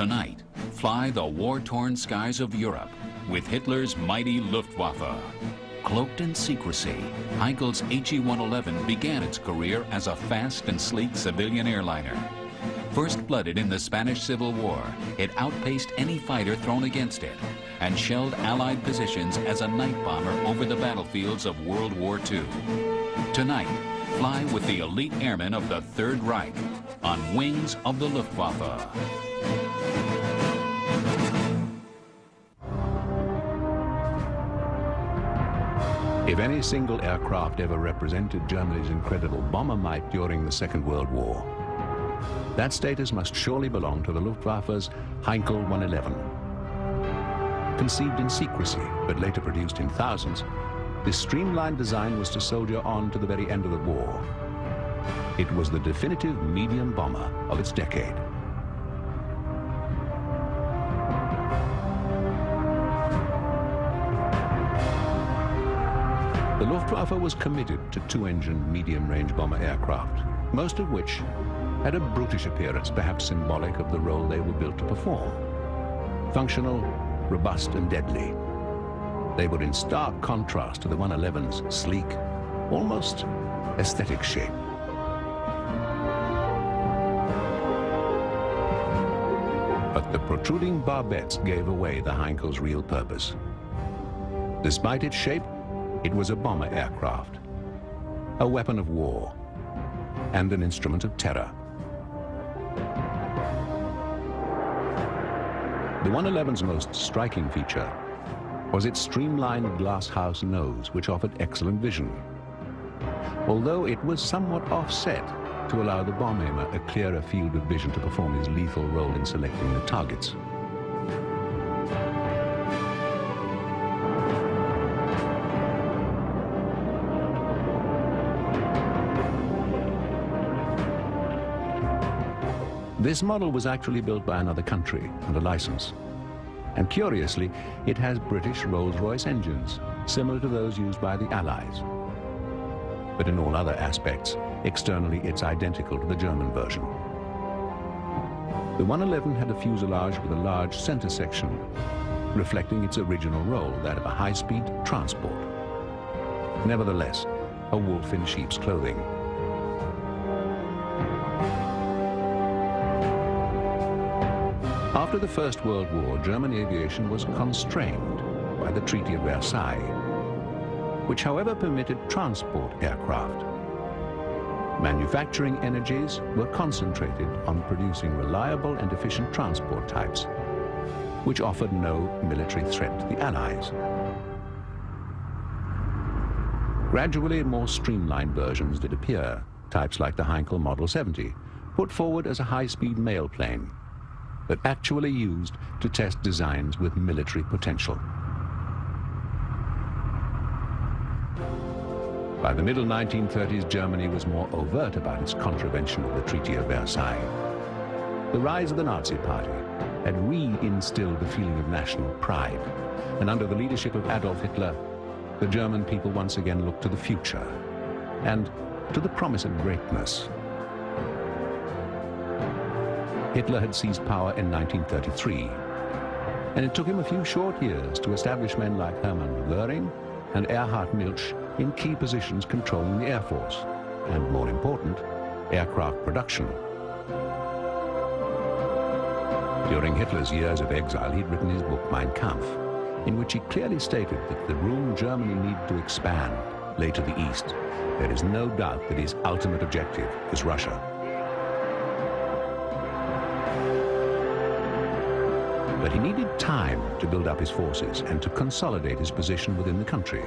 Tonight, fly the war-torn skies of Europe with Hitler's mighty Luftwaffe. Cloaked in secrecy, Heinkel's He-111 began its career as a fast and sleek civilian airliner. First-blooded in the Spanish Civil War, it outpaced any fighter thrown against it and shelled Allied positions as a night bomber over the battlefields of World War II. Tonight, fly with the elite airmen of the Third Reich on wings of the Luftwaffe. If any single aircraft ever represented Germany's incredible bomber might during the Second World War, that status must surely belong to the Luftwaffe's Heinkel 111. Conceived in secrecy, but later produced in thousands, this streamlined design was to soldier on to the very end of the war. It was the definitive medium bomber of its decade. The Luftwaffe was committed to two-engine medium-range bomber aircraft, most of which had a brutish appearance, perhaps symbolic of the role they were built to perform. Functional, robust, and deadly. They were in stark contrast to the 111's sleek, almost aesthetic shape. But the protruding barbettes gave away the Heinkel's real purpose. Despite its shape, it was a bomber aircraft, a weapon of war, and an instrument of terror. The 111's most striking feature was its streamlined glasshouse nose, which offered excellent vision, although it was somewhat offset to allow the bomb aimer a clearer field of vision to perform his lethal role in selecting the targets. This model was actually built by another country under license. And curiously, it has British Rolls-Royce engines, similar to those used by the Allies. But in all other aspects, externally it's identical to the German version. The 111 had a fuselage with a large center section, reflecting its original role, that of a high-speed transport. Nevertheless, a wolf in sheep's clothing. After the First World War, German aviation was constrained by the Treaty of Versailles, which however permitted transport aircraft. Manufacturing energies were concentrated on producing reliable and efficient transport types, which offered no military threat to the Allies. Gradually, more streamlined versions did appear, types like the Heinkel Model 70, put forward as a high-speed mail plane, but actually used to test designs with military potential. By the middle 1930s, Germany was more overt about its contravention of the Treaty of Versailles. The rise of the Nazi Party had re-instilled the feeling of national pride, and under the leadership of Adolf Hitler, the German people once again looked to the future and to the promise of greatness. Hitler had seized power in 1933, and it took him a few short years to establish men like Hermann Göring and Erhard Milch in key positions controlling the Air Force, and more important, aircraft production. During Hitler's years of exile, he'd written his book Mein Kampf, in which he clearly stated that the room Germany needed to expand lay to the east. There is no doubt that his ultimate objective is Russia. But he needed time to build up his forces and to consolidate his position within the country.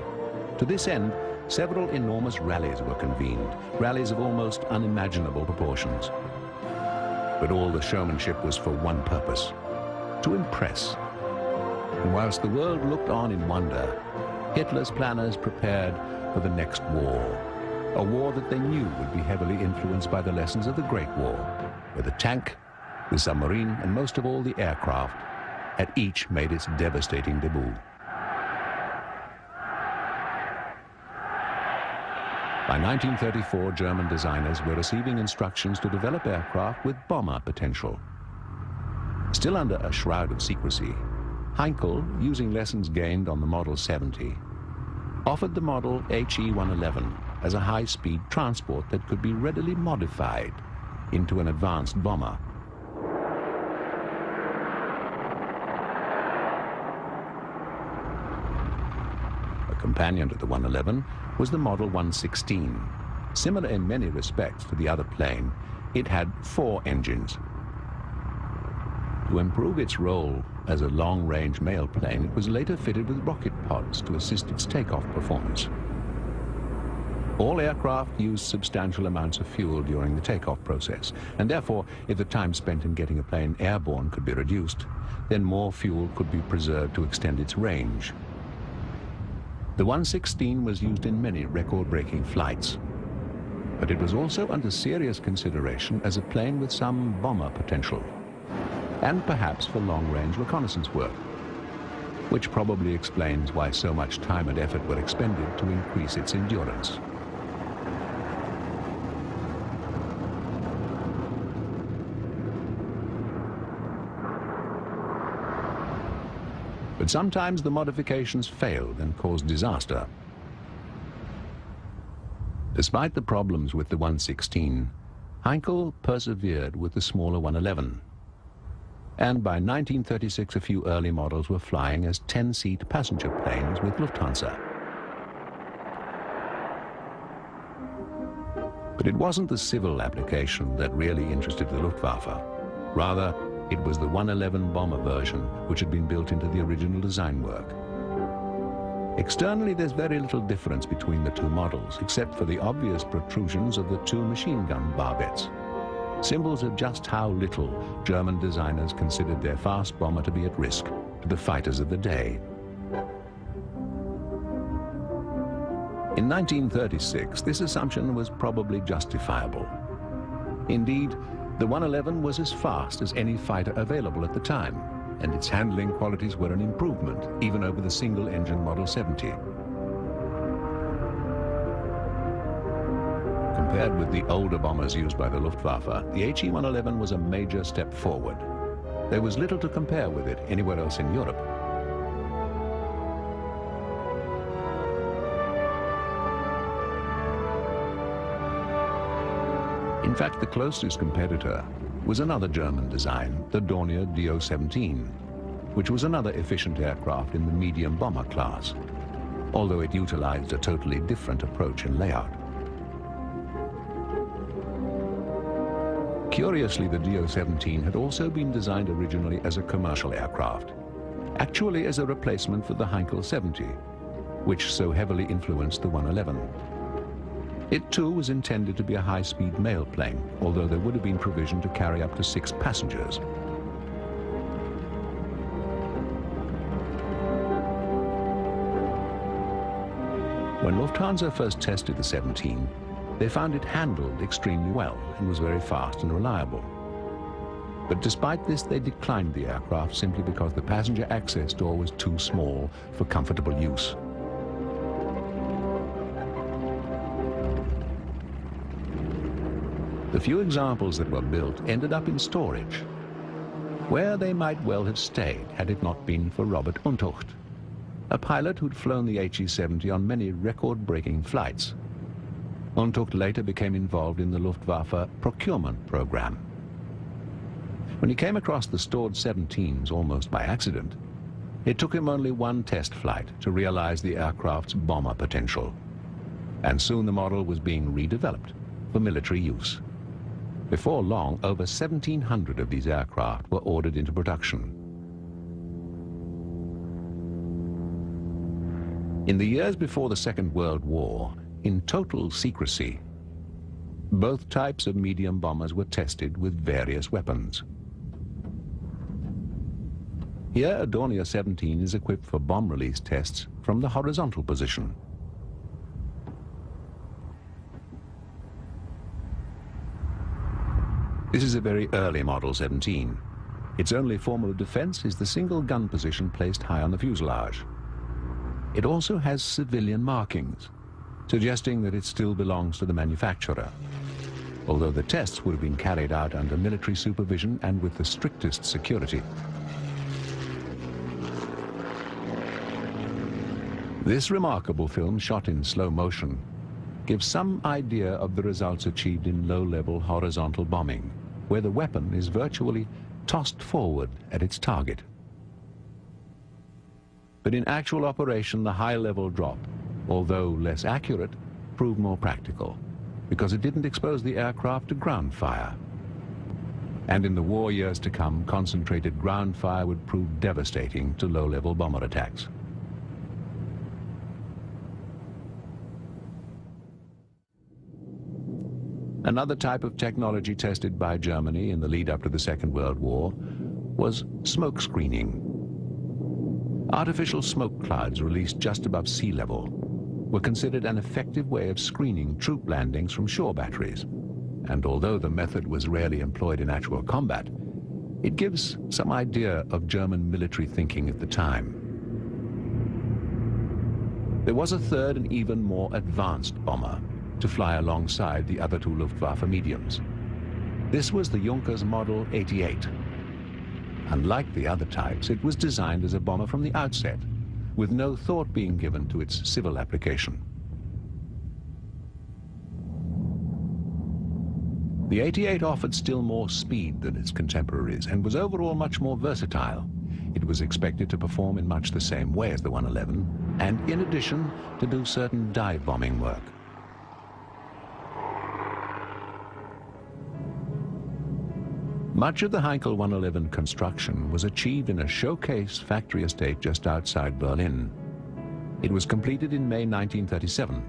To this end, several enormous rallies were convened, rallies of almost unimaginable proportions. But all the showmanship was for one purpose: to impress. And whilst the world looked on in wonder, Hitler's planners prepared for the next war, a war that they knew would be heavily influenced by the lessons of the Great War, where the tank, the submarine, and most of all the aircraft had each made its devastating debut. By 1934, German designers were receiving instructions to develop aircraft with bomber potential. Still under a shroud of secrecy, Heinkel, using lessons gained on the Model 70, offered the model He-111 as a high-speed transport that could be readily modified into an advanced bomber. A companion to the 111 was the Model 116. Similar in many respects to the other plane, it had 4 engines. To improve its role as a long-range mail plane, it was later fitted with rocket pods to assist its takeoff performance. All aircraft used substantial amounts of fuel during the takeoff process, and therefore, if the time spent in getting a plane airborne could be reduced, then more fuel could be preserved to extend its range. The 116 was used in many record-breaking flights, but it was also under serious consideration as a plane with some bomber potential, and perhaps for long-range reconnaissance work, which probably explains why so much time and effort were expended to increase its endurance. But sometimes the modifications failed and caused disaster. Despite the problems with the 116, Heinkel persevered with the smaller 111. And by 1936, a few early models were flying as 10-seat passenger planes with Lufthansa. But it wasn't the civil application that really interested the Luftwaffe. Rather, it was the 111 bomber version which had been built into the original design work. Externally, there's very little difference between the two models, except for the obvious protrusions of the 2 machine gun barbettes, symbols of just how little German designers considered their fast bomber to be at risk to the fighters of the day. In 1936, this assumption was probably justifiable. Indeed, the 111 was as fast as any fighter available at the time, and its handling qualities were an improvement even over the single-engine Model 70. Compared with the older bombers used by the Luftwaffe, the He-111 was a major step forward. There was little to compare with it anywhere else in Europe. In fact, the closest competitor was another German design, the Dornier Do-17, which was another efficient aircraft in the medium bomber class, although it utilized a totally different approach in layout. Curiously, the Do-17 had also been designed originally as a commercial aircraft, actually as a replacement for the Heinkel 70, which so heavily influenced the 111. It too was intended to be a high-speed mail plane, although there would have been provision to carry up to 6 passengers. When Lufthansa first tested the 17, they found it handled extremely well and was very fast and reliable. But despite this, they declined the aircraft simply because the passenger access door was too small for comfortable use. The few examples that were built ended up in storage, where they might well have stayed had it not been for Robert Untucht, a pilot who'd flown the He-70 on many record-breaking flights. Untucht later became involved in the Luftwaffe procurement program. When he came across the stored 17s almost by accident, it took him only 1 test flight to realize the aircraft's bomber potential. And soon the model was being redeveloped for military use. Before long, over 1,700 of these aircraft were ordered into production. In the years before the Second World War, in total secrecy, both types of medium bombers were tested with various weapons. Here, a Dornier 17 is equipped for bomb release tests from the horizontal position. This is a very early Model 17. Its only form of defense is the single gun position placed high on the fuselage. It also has civilian markings, suggesting that it still belongs to the manufacturer. although the tests would have been carried out under military supervision and with the strictest security. This remarkable film, shot in slow motion, gives some idea of the results achieved in low-level horizontal bombing, where the weapon is virtually tossed forward at its target. But in actual operation, the high-level drop, although less accurate, proved more practical, because it didn't expose the aircraft to ground fire. And in the war years to come, concentrated ground fire would prove devastating to low-level bomber attacks. Another type of technology tested by Germany in the lead-up to the Second World War was smoke screening. Artificial smoke clouds released just above sea level were considered an effective way of screening troop landings from shore batteries. And although the method was rarely employed in actual combat, it gives some idea of German military thinking at the time. There was a third and even more advanced bomber to fly alongside the other two Luftwaffe mediums. This was the Junkers Model 88. Unlike the other types, it was designed as a bomber from the outset, with no thought being given to its civil application. The 88 offered still more speed than its contemporaries and was overall much more versatile. It was expected to perform in much the same way as the 111, and in addition to do certain dive bombing work. Much of the Heinkel 111 construction was achieved in a showcase factory estate just outside Berlin. It was completed in May 1937,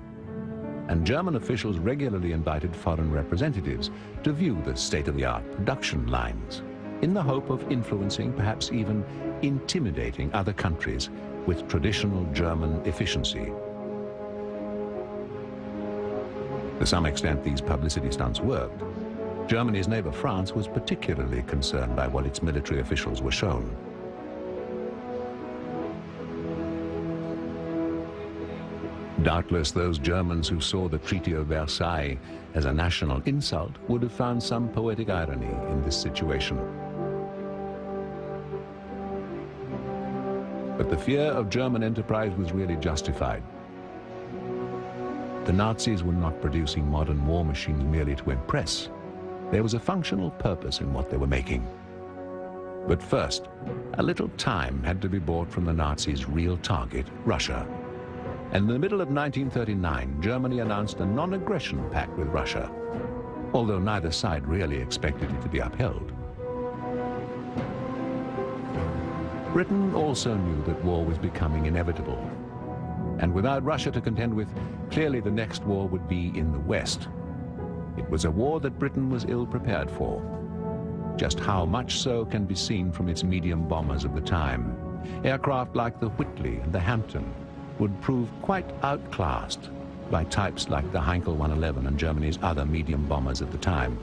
and German officials regularly invited foreign representatives to view the state-of-the-art production lines, in the hope of influencing, perhaps even intimidating other countries with traditional German efficiency. To some extent, these publicity stunts worked. Germany's neighbor France was particularly concerned by what its military officials were shown. Doubtless those Germans who saw the Treaty of Versailles as a national insult would have found some poetic irony in this situation. But the fear of German enterprise was really justified. The Nazis were not producing modern war machines merely to impress. There was a functional purpose in what they were making. But first, a little time had to be bought from the Nazis' real target, Russia. And in the middle of 1939, Germany announced a non-aggression pact with Russia, although neither side really expected it to be upheld. Britain also knew that war was becoming inevitable. And without Russia to contend with, clearly the next war would be in the West. It was a war that Britain was ill prepared for. Just how much so can be seen from its medium bombers of the time. Aircraft like the Whitley and the Hampton would prove quite outclassed by types like the Heinkel 111 and Germany's other medium bombers of the time.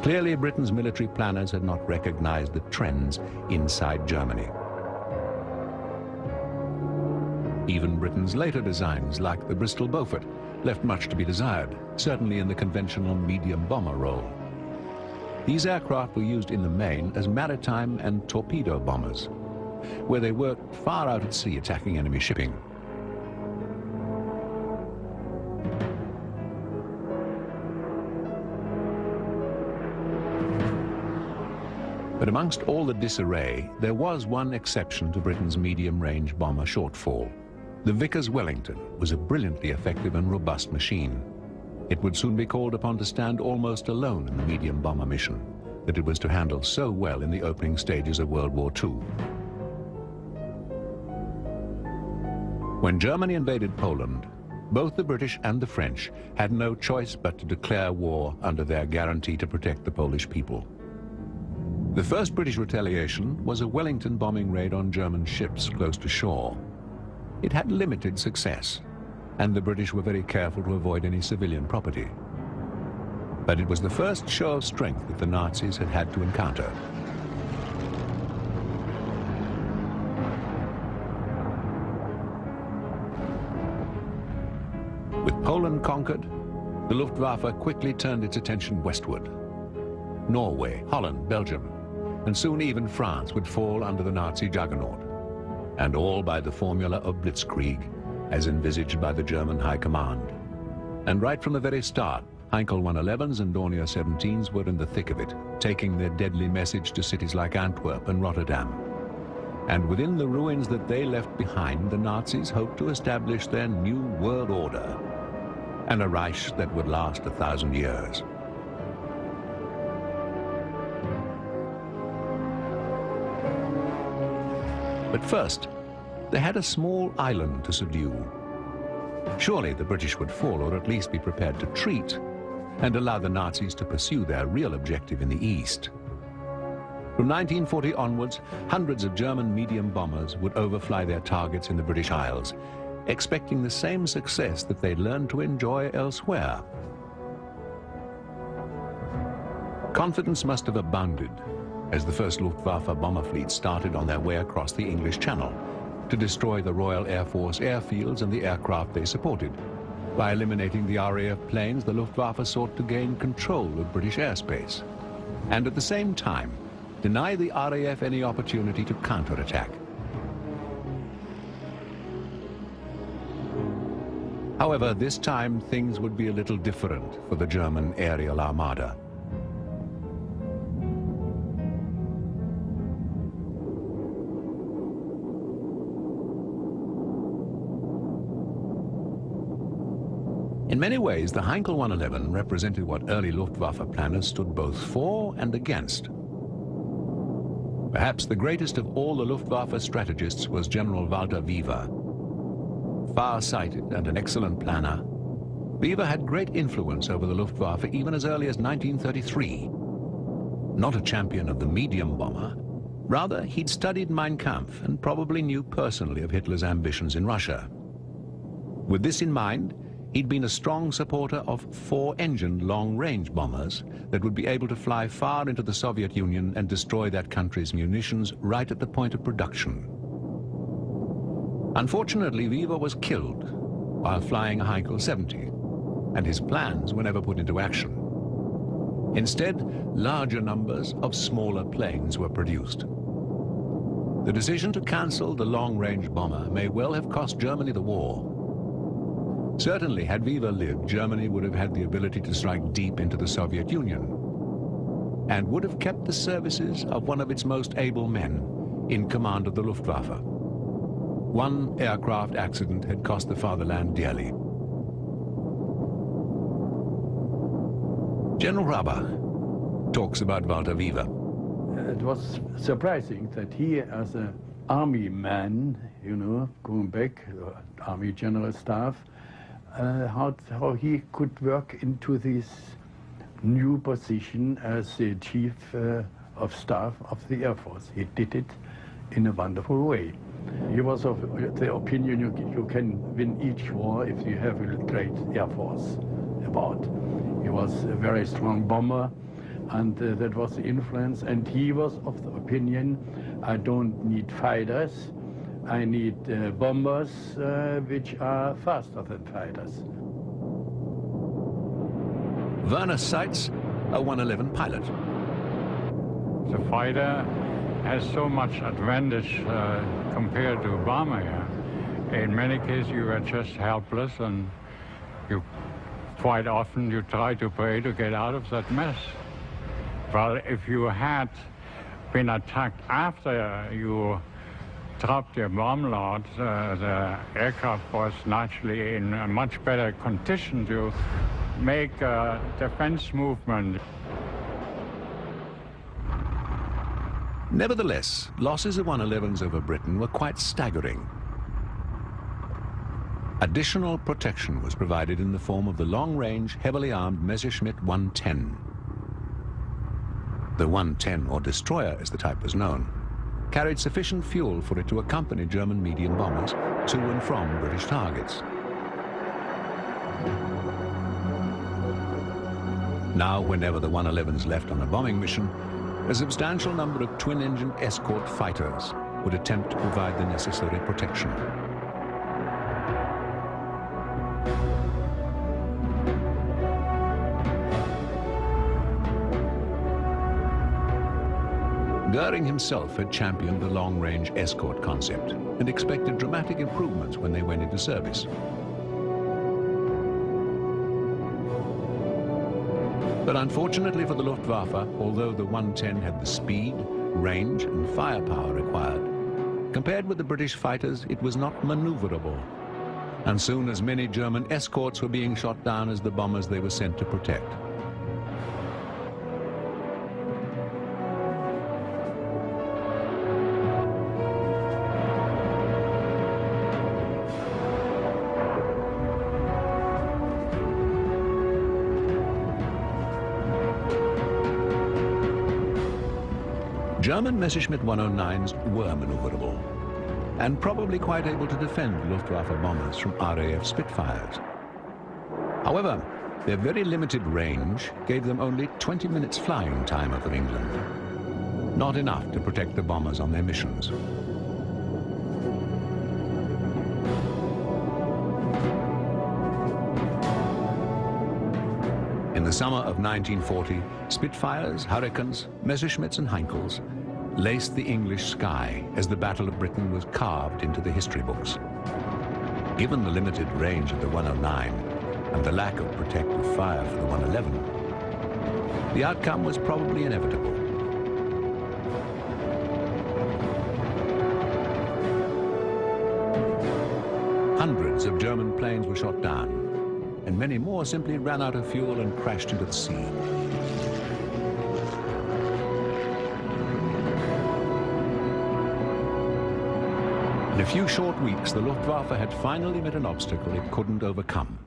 Clearly, Britain's military planners had not recognized the trends inside Germany. Even Britain's later designs, like the Bristol Beaufort, left much to be desired, certainly in the conventional medium bomber role. These aircraft were used in the main as maritime and torpedo bombers, where they worked far out at sea attacking enemy shipping. But amongst all the disarray, there was one exception to Britain's medium-range bomber shortfall. The Vickers Wellington was a brilliantly effective and robust machine. It would soon be called upon to stand almost alone in the medium bomber mission that it was to handle so well in the opening stages of World War II. When Germany invaded Poland, both the British and the French had no choice but to declare war under their guarantee to protect the Polish people. The first British retaliation was a Wellington bombing raid on German ships close to shore. It had limited success, and the British were very careful to avoid any civilian property. But it was the first show of strength that the Nazis had had to encounter. With Poland conquered the Luftwaffe quickly turned its attention westward. Norway, Holland, Belgium, and soon even France would fall under the Nazi juggernaut. And all by the formula of blitzkrieg, as envisaged by the German High Command. And right from the very start, Heinkel 111s and Dornier 17s were in the thick of it, taking their deadly message to cities like Antwerp and Rotterdam. And within the ruins that they left behind, the Nazis hoped to establish their new world order, and a Reich that would last 1,000 years. But first, they had a small island to subdue. Surely the British would fall, or at least be prepared to treat, and allow the Nazis to pursue their real objective in the east. From 1940 onwards, hundreds of German medium bombers would overfly their targets in the British Isles, expecting the same success that they'd learned to enjoy elsewhere. Confidence must have abounded as the first Luftwaffe bomber fleet started on their way across the English Channel to destroy the Royal Air Force airfields and the aircraft they supported. By eliminating the RAF planes, the Luftwaffe sought to gain control of British airspace, and at the same time, deny the RAF any opportunity to counterattack. However, this time things would be a little different for the German aerial armada. In many ways, the Heinkel 111 represented what early Luftwaffe planners stood both for and against. Perhaps the greatest of all the Luftwaffe strategists was General Walter Wever. Far-sighted and an excellent planner, Wever had great influence over the Luftwaffe even as early as 1933. Not a champion of the medium bomber, rather he'd studied Mein Kampf and probably knew personally of Hitler's ambitions in Russia. With this in mind, he'd been a strong supporter of four-engined long-range bombers that would be able to fly far into the Soviet Union and destroy that country's munitions right at the point of production. Unfortunately, Wever was killed while flying a Heinkel 70, and his plans were never put into action. Instead, larger numbers of smaller planes were produced. The decision to cancel the long-range bomber may well have cost Germany the war. Certainly, had Wever lived, Germany would have had the ability to strike deep into the Soviet Union and would have kept the services of one of its most able men in command of the Luftwaffe. One aircraft accident had cost the fatherland dearly. General Raber talks about Walter Wever. It was surprising that he, as an army man, you know, going back, Army General Staff, how he could work into this new position as the Chief of Staff of the Air Force. He did it in a wonderful way. He was of the opinion you can win each war if you have a great Air Force about. He was a very strong bomber, and that was the influence. And he was of the opinion, I don't need fighters, I need bombers which are faster than fighters. Werner Seitz, a 111 pilot. The fighter has so much advantage compared to bomber. In many cases you are just helpless, and you quite often you try to pray to get out of that mess. Well, if you had been attacked after you dropped your bomb load, the aircraft was naturally in a much better condition to make a defense movement. Nevertheless, losses of 111s over Britain were quite staggering. Additional protection was provided in the form of the long-range, heavily armed Messerschmitt 110. The 110, or destroyer as the type was known, carried sufficient fuel for it to accompany German medium bombers to and from British targets. Now, whenever the 111s left on a bombing mission, a substantial number of twin-engine escort fighters would attempt to provide the necessary protection. Goering himself had championed the long-range escort concept and expected dramatic improvements when they went into service. But unfortunately for the Luftwaffe, although the 110 had the speed, range and firepower required, compared with the British fighters, it was not maneuverable. And soon as many German escorts were being shot down as the bombers they were sent to protect. German Messerschmitt 109s were maneuverable and probably quite able to defend Luftwaffe bombers from RAF Spitfires. However, their very limited range gave them only 20 minutes flying time over England. Not enough to protect the bombers on their missions. In the summer of 1940, Spitfires, Hurricanes, Messerschmitts and Heinkels laced the English sky as the Battle of Britain was carved into the history books. Given the limited range of the 109 and the lack of protective fire for the 111, the outcome was probably inevitable. Hundreds of German planes were shot down, and many more simply ran out of fuel and crashed into the sea. In a few short weeks, the Luftwaffe had finally met an obstacle it couldn't overcome.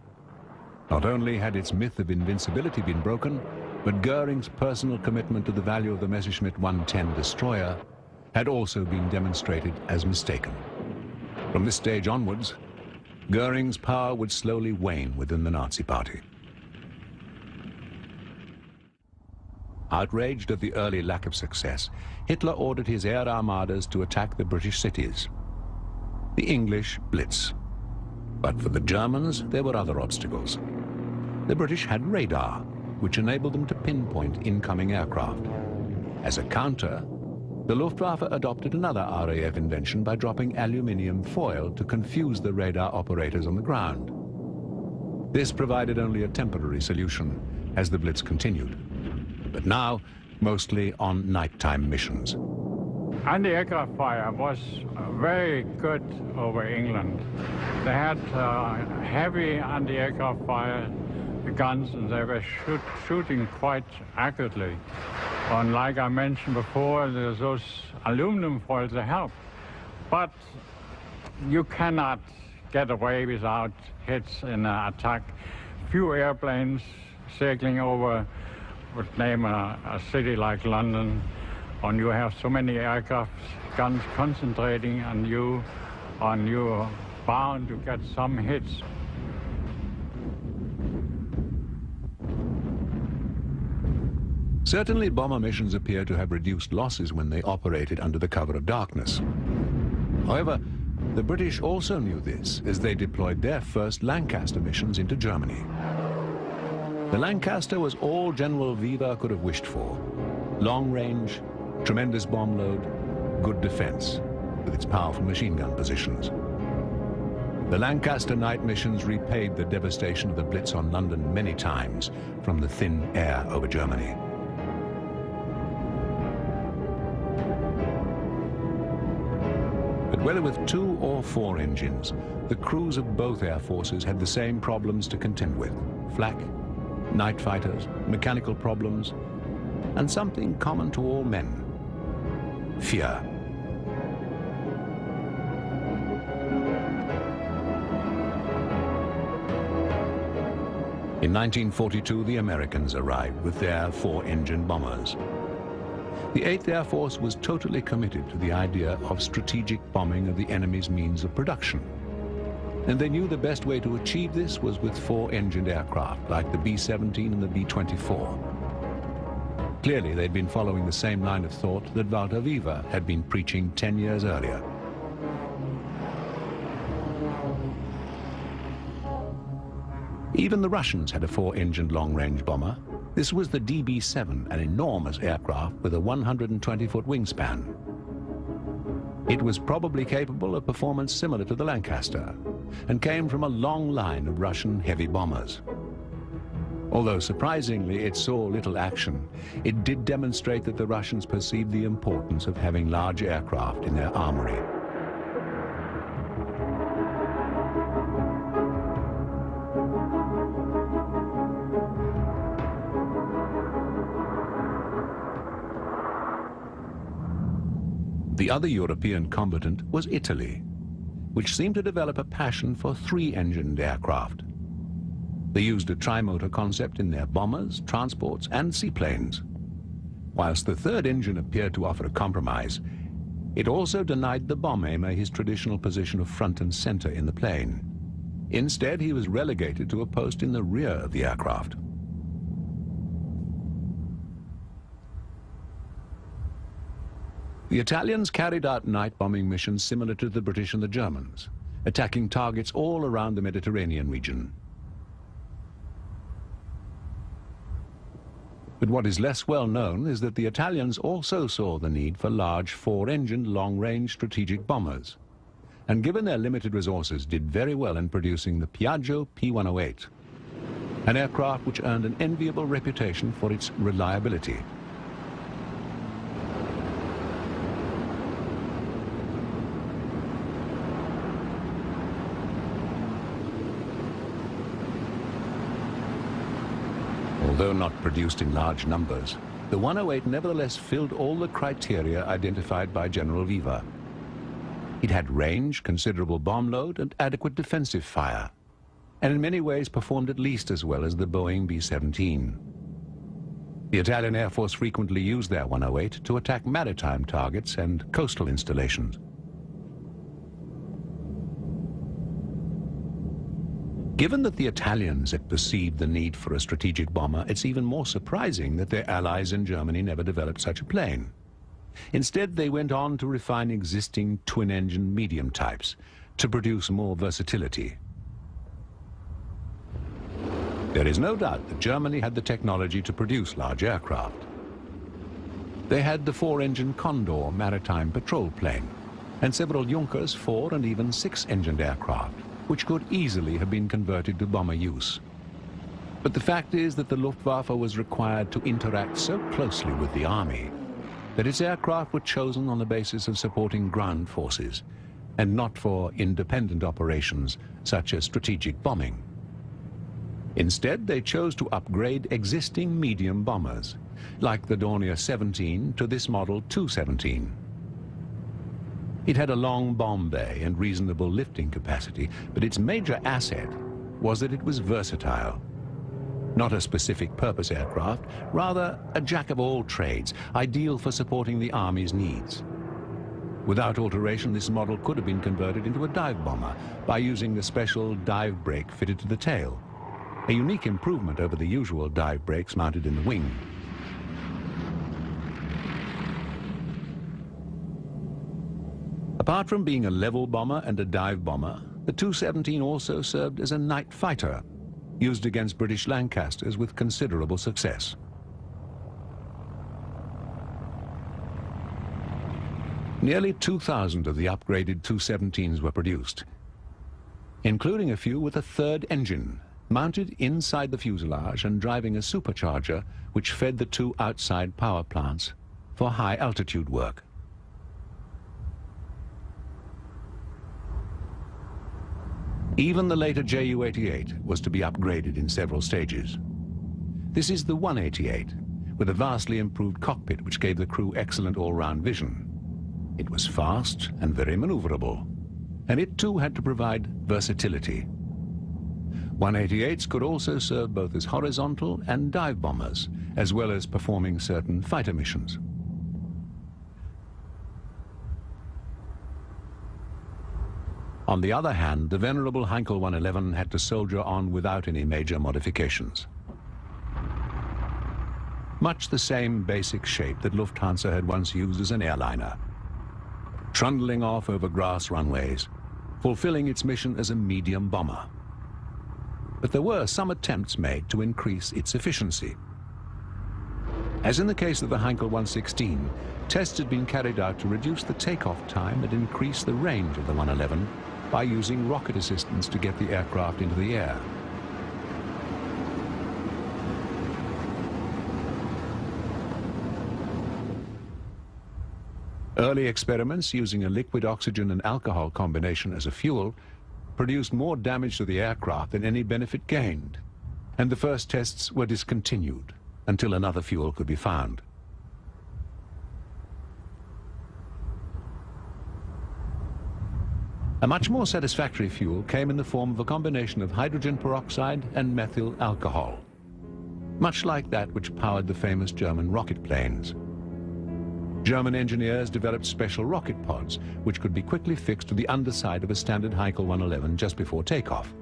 Not only had its myth of invincibility been broken, but Goering's personal commitment to the value of the Messerschmitt 110 destroyer had also been demonstrated as mistaken. From this stage onwards, Goering's power would slowly wane within the Nazi Party. Outraged at the early lack of success, Hitler ordered his air armadas to attack the British cities. The English blitz. But for the Germans, there were other obstacles. The British had radar, which enabled them to pinpoint incoming aircraft. As a counter, the Luftwaffe adopted another RAF invention by dropping aluminium foil to confuse the radar operators on the ground. This provided only a temporary solution as the blitz continued, but now mostly on nighttime missions. Anti-aircraft fire was very good over England. They had heavy anti-aircraft fire guns, and they were shooting quite accurately. And like I mentioned before, those aluminum foils, they help. But you cannot get away without hits in an attack. Few airplanes circling over would name a city like London, and you have so many aircraft guns concentrating on you, and you're bound to get some hits. Certainly, bomber missions appear to have reduced losses when they operated under the cover of darkness. However, the British also knew this as they deployed their first Lancaster missions into Germany. The Lancaster was all General Viva could have wished for. Long range, tremendous bomb load, good defense, with its powerful machine gun positions. The Lancaster night missions repaid the devastation of the Blitz on London many times from the thin air over Germany. But whether with 2 or 4 engines, the crews of both air forces had the same problems to contend with: flak, night fighters, mechanical problems, and something common to all men: fear. In 1942, the Americans arrived with their 4-engine bombers. The 8th Air Force was totally committed to the idea of strategic bombing of the enemy's means of production. And they knew the best way to achieve this was with 4-engined aircraft, like the B-17 and the B-24. Clearly, they'd been following the same line of thought that Walter Wever had been preaching 10 years earlier. Even the Russians had a 4-engined long-range bomber, This was the DB-7, an enormous aircraft with a 120-foot wingspan. It was probably capable of performance similar to the Lancaster and came from a long line of Russian heavy bombers. Although surprisingly it saw little action, it did demonstrate that the Russians perceived the importance of having large aircraft in their armory. The other European combatant was Italy, which seemed to develop a passion for three-engined aircraft. They used a trimotor concept in their bombers, transports, and seaplanes. Whilst the third engine appeared to offer a compromise, it also denied the bomb aimer his traditional position of front and center in the plane. Instead, he was relegated to a post in the rear of the aircraft. The Italians carried out night bombing missions similar to the British and the Germans, attacking targets all around the Mediterranean region. But what is less well known is that the Italians also saw the need for large four-engined long-range strategic bombers, and given their limited resources, did very well in producing the Piaggio P-108, an aircraft which earned an enviable reputation for its reliability. Although not produced in large numbers, the 108 nevertheless filled all the criteria identified by General Viva. It had range, considerable bomb load, and adequate defensive fire, and in many ways performed at least as well as the Boeing B-17. The Italian Air Force frequently used their 108 to attack maritime targets and coastal installations. Given that the Italians had perceived the need for a strategic bomber, it's even more surprising that their allies in Germany never developed such a plane. Instead, they went on to refine existing twin-engine medium types to produce more versatility. There is no doubt that Germany had the technology to produce large aircraft. They had the four-engine Condor maritime patrol plane and several Junkers 4- and even 6-engined aircraft, which could easily have been converted to bomber use. But the fact is that the Luftwaffe was required to interact so closely with the army that its aircraft were chosen on the basis of supporting ground forces and not for independent operations such as strategic bombing. Instead, they chose to upgrade existing medium bombers, like the Dornier 17 to this model 217. It had a long bomb bay and reasonable lifting capacity, but its major asset was that it was versatile. Not a specific purpose aircraft, rather a jack of all trades, ideal for supporting the Army's needs. Without alteration, this model could have been converted into a dive bomber by using the special dive brake fitted to the tail, a unique improvement over the usual dive brakes mounted in the wing. Apart from being a level bomber and a dive bomber, the 217 also served as a night fighter, used against British Lancasters with considerable success. Nearly 2,000 of the upgraded 217s were produced, including a few with a third engine, mounted inside the fuselage and driving a supercharger which fed the two outside power plants for high-altitude work. Even the later Ju-88 was to be upgraded in several stages. This is the 188, with a vastly improved cockpit which gave the crew excellent all-round vision. It was fast and very maneuverable, and it too had to provide versatility. 188s could also serve both as horizontal and dive bombers, as well as performing certain fighter missions. On the other hand, the venerable He-111 had to soldier on without any major modifications. Much the same basic shape that Lufthansa had once used as an airliner, trundling off over grass runways, fulfilling its mission as a medium bomber. But there were some attempts made to increase its efficiency. As in the case of the Heinkel 116, tests had been carried out to reduce the takeoff time and increase the range of the 111 by using rocket assistance to get the aircraft into the air. Early experiments using a liquid oxygen and alcohol combination as a fuel produced more damage to the aircraft than any benefit gained, and the first tests were discontinued until another fuel could be found. A much more satisfactory fuel came in the form of a combination of hydrogen peroxide and methyl alcohol, much like that which powered the famous German rocket planes. German engineers developed special rocket pods which could be quickly fixed to the underside of a standard Heinkel 111 just before takeoff.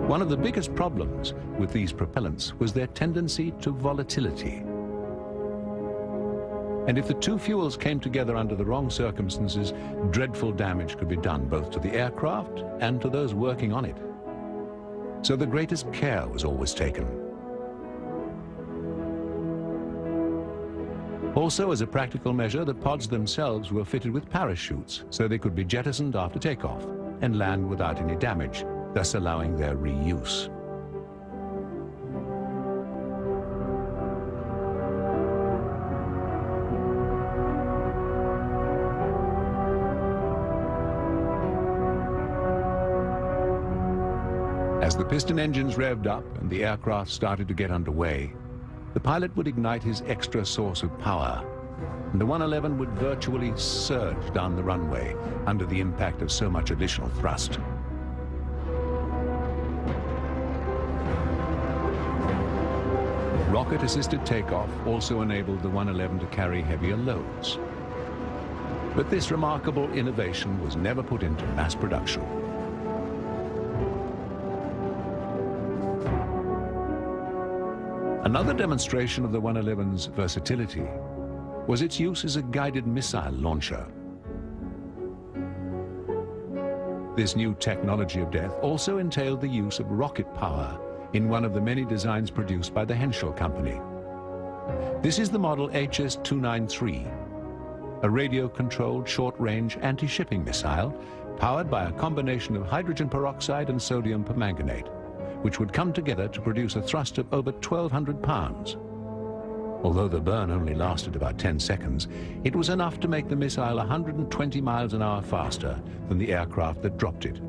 One of the biggest problems with these propellants was their tendency to volatility. And if the two fuels came together under the wrong circumstances, dreadful damage could be done both to the aircraft and to those working on it. So the greatest care was always taken. Also, as a practical measure, the pods themselves were fitted with parachutes so they could be jettisoned after takeoff and land without any damage, thus allowing their reuse. As the piston engines revved up and the aircraft started to get underway, the pilot would ignite his extra source of power, and the 111 would virtually surge down the runway under the impact of so much additional thrust. Rocket-assisted takeoff also enabled the 111 to carry heavier loads. But this remarkable innovation was never put into mass production. Another demonstration of the 111's versatility was its use as a guided missile launcher. This new technology of death also entailed the use of rocket power in one of the many designs produced by the Henschel Company. This is the model HS-293, a radio-controlled short-range anti-shipping missile powered by a combination of hydrogen peroxide and sodium permanganate, which would come together to produce a thrust of over 1,200 pounds. Although the burn only lasted about 10 seconds, it was enough to make the missile 120 miles an hour faster than the aircraft that dropped it.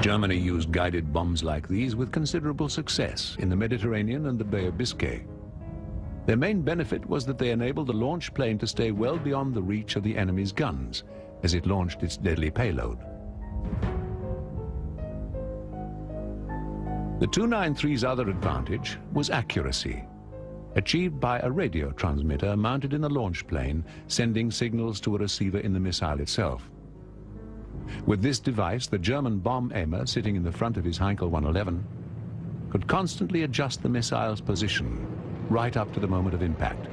Germany used guided bombs like these with considerable success in the Mediterranean and the Bay of Biscay. Their main benefit was that they enabled the launch plane to stay well beyond the reach of the enemy's guns as it launched its deadly payload. The 293's other advantage was accuracy, achieved by a radio transmitter mounted in the launch plane, sending signals to a receiver in the missile itself. With this device, the German bomb aimer sitting in the front of his Heinkel 111 could constantly adjust the missile's position right up to the moment of impact.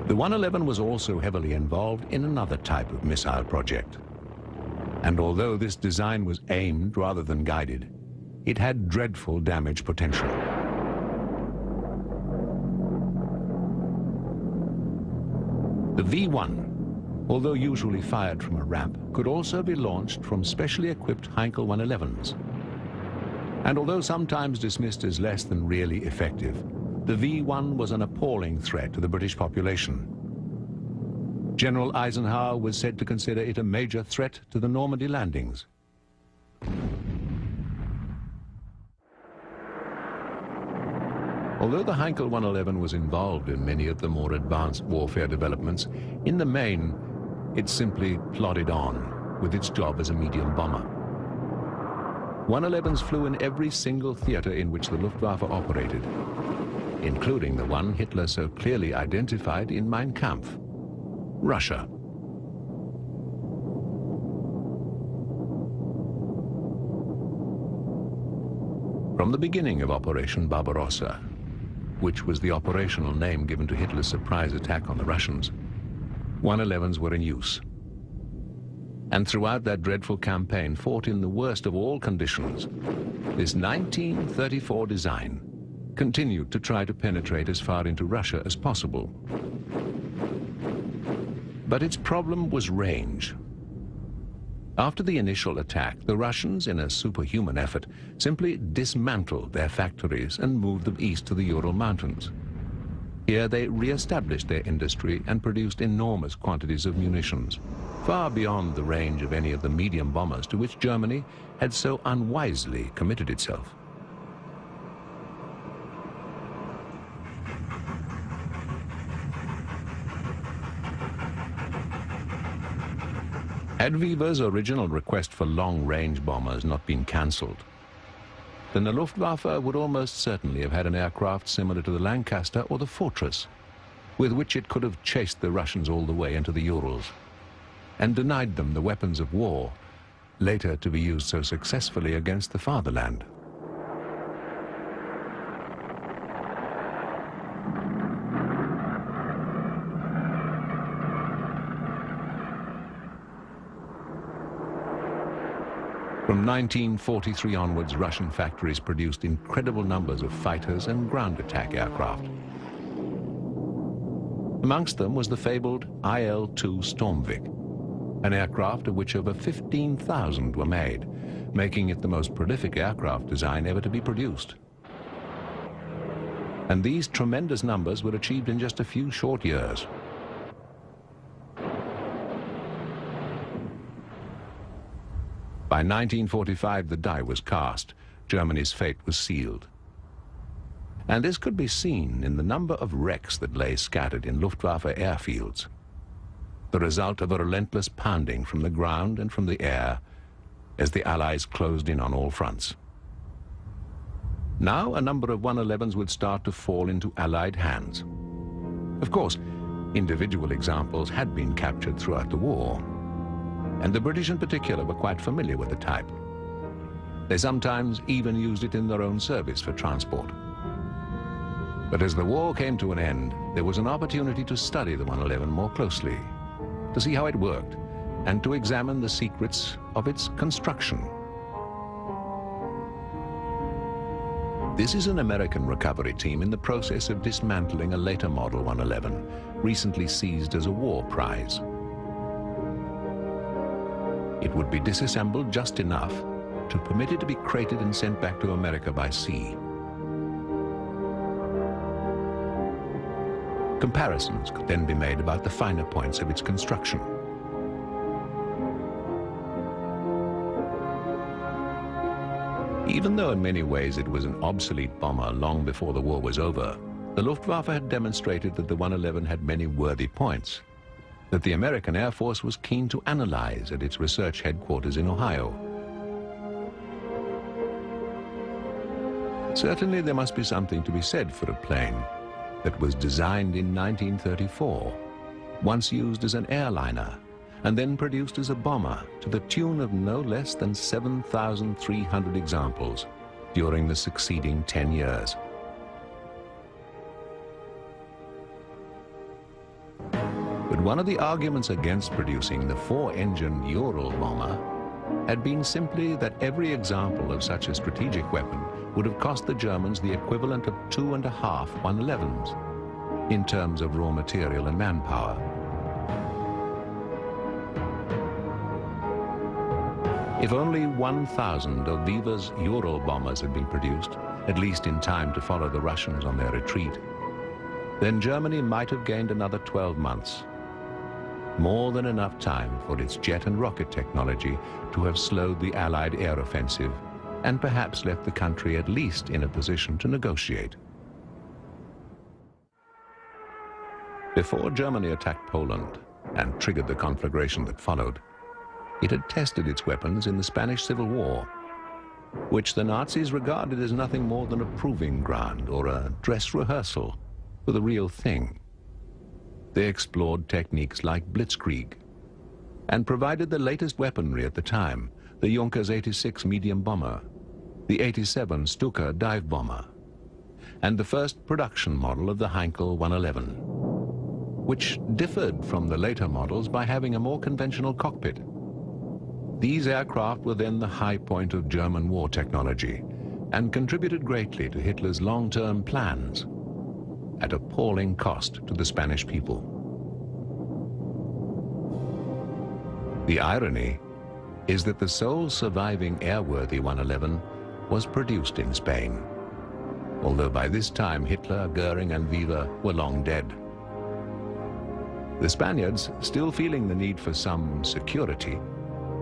The 111 was also heavily involved in another type of missile project. And although this design was aimed rather than guided, it had dreadful damage potential. The V-1, although usually fired from a ramp, could also be launched from specially equipped Heinkel 111s. And although sometimes dismissed as less than really effective, the V-1 was an appalling threat to the British population. General Eisenhower was said to consider it a major threat to the Normandy landings. Although the Heinkel 111 was involved in many of the more advanced warfare developments, in the main, it simply plodded on with its job as a medium bomber. 111s flew in every single theater in which the Luftwaffe operated, including the one Hitler so clearly identified in Mein Kampf, Russia. From the beginning of Operation Barbarossa, which was the operational name given to Hitler's surprise attack on the Russians, 111s were in use. And throughout that dreadful campaign, fought in the worst of all conditions, this 1934 design continued to try to penetrate as far into Russia as possible. But its problem was range. After the initial attack, the Russians, in a superhuman effort, simply dismantled their factories and moved them east to the Ural Mountains. Here they re-established their industry and produced enormous quantities of munitions, far beyond the range of any of the medium bombers to which Germany had so unwisely committed itself. Had Weber's original request for long-range bombers not been cancelled, then the Luftwaffe would almost certainly have had an aircraft similar to the Lancaster or the Fortress, with which it could have chased the Russians all the way into the Urals and denied them the weapons of war, later to be used so successfully against the fatherland. From 1943 onwards, Russian factories produced incredible numbers of fighters and ground attack aircraft. Amongst them was the fabled IL-2 Stormvik, an aircraft of which over 15,000 were made, making it the most prolific aircraft design ever to be produced. And these tremendous numbers were achieved in just a few short years. By 1945, the die was cast. Germany's fate was sealed. And this could be seen in the number of wrecks that lay scattered in Luftwaffe airfields, the result of a relentless pounding from the ground and from the air as the Allies closed in on all fronts. Now a number of 111s would start to fall into Allied hands. Of course, individual examples had been captured throughout the war, and the British in particular were quite familiar with the type. They sometimes even used it in their own service for transport. But as the war came to an end, there was an opportunity to study the 111 more closely, to see how it worked, and to examine the secrets of its construction. This is an American recovery team in the process of dismantling a later model 111, recently seized as a war prize. It would be disassembled just enough to permit it to be crated and sent back to America by sea. Comparisons could then be made about the finer points of its construction. Even though in many ways it was an obsolete bomber long before the war was over, the Luftwaffe had demonstrated that the 111 had many worthy points that the American Air Force was keen to analyze at its research headquarters in Ohio. Certainly there must be something to be said for a plane that was designed in 1934, once used as an airliner, and then produced as a bomber to the tune of no less than 7,300 examples during the succeeding 10 years. But one of the arguments against producing the 4-engine Ural bomber had been simply that every example of such a strategic weapon would have cost the Germans the equivalent of 2.5 111s in terms of raw material and manpower. If only 1,000 of Weber's Ural bombers had been produced, at least in time to follow the Russians on their retreat, then Germany might have gained another 12 months. More than enough time for its jet and rocket technology to have slowed the Allied air offensive and perhaps left the country at least in a position to negotiate. Before Germany attacked Poland and triggered the conflagration that followed, it had tested its weapons in the Spanish Civil War, which the Nazis regarded as nothing more than a proving ground or a dress rehearsal for the real thing. They explored techniques like blitzkrieg and provided the latest weaponry at the time, the Junkers 86 medium bomber, the 87 Stuka dive bomber, and the first production model of the Heinkel 111, which differed from the later models by having a more conventional cockpit. These aircraft were then the high point of German war technology and contributed greatly to Hitler's long-term plans at appalling cost to the Spanish people. The irony is that the sole surviving airworthy 111 was produced in Spain, although by this time Hitler, Goering and Weber were long dead. The Spaniards, still feeling the need for some security,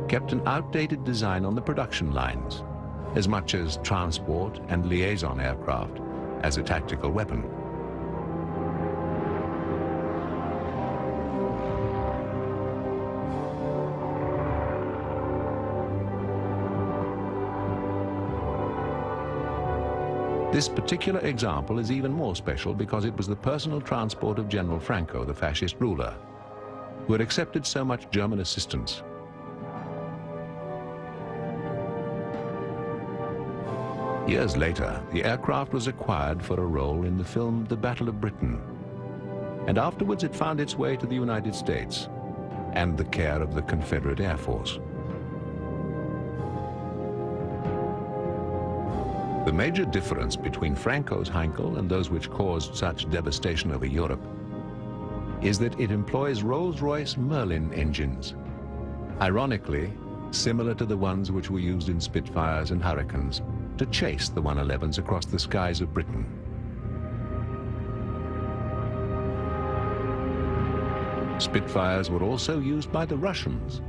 kept an outdated design on the production lines, as much as transport and liaison aircraft as a tactical weapon. This particular example is even more special because it was the personal transport of General Franco, the fascist ruler, who had accepted so much German assistance. Years later, the aircraft was acquired for a role in the film The Battle of Britain, and afterwards it found its way to the United States and the care of the Confederate Air Force. The major difference between Franco's Heinkel and those which caused such devastation over Europe is that it employs Rolls-Royce Merlin engines, ironically similar to the ones which were used in Spitfires and Hurricanes to chase the 111s across the skies of Britain. Spitfires were also used by the Russians,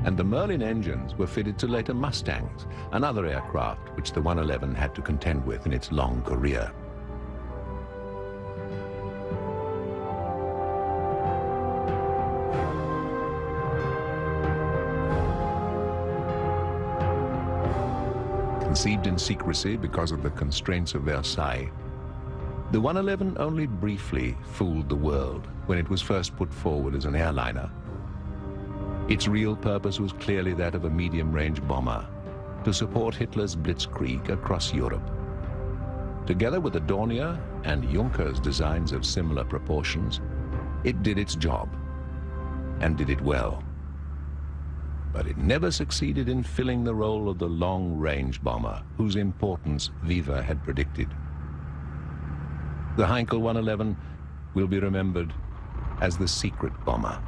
and the Merlin engines were fitted to later Mustangs, another aircraft which the 111 had to contend with in its long career. Conceived in secrecy because of the constraints of Versailles, the 111 only briefly fooled the world when it was first put forward as an airliner. Its real purpose was clearly that of a medium-range bomber to support Hitler's blitzkrieg across Europe. Together with the Dornier and Junkers designs of similar proportions, it did its job, and did it well. But it never succeeded in filling the role of the long-range bomber, whose importance Weber had predicted. The Heinkel 111 will be remembered as the secret bomber.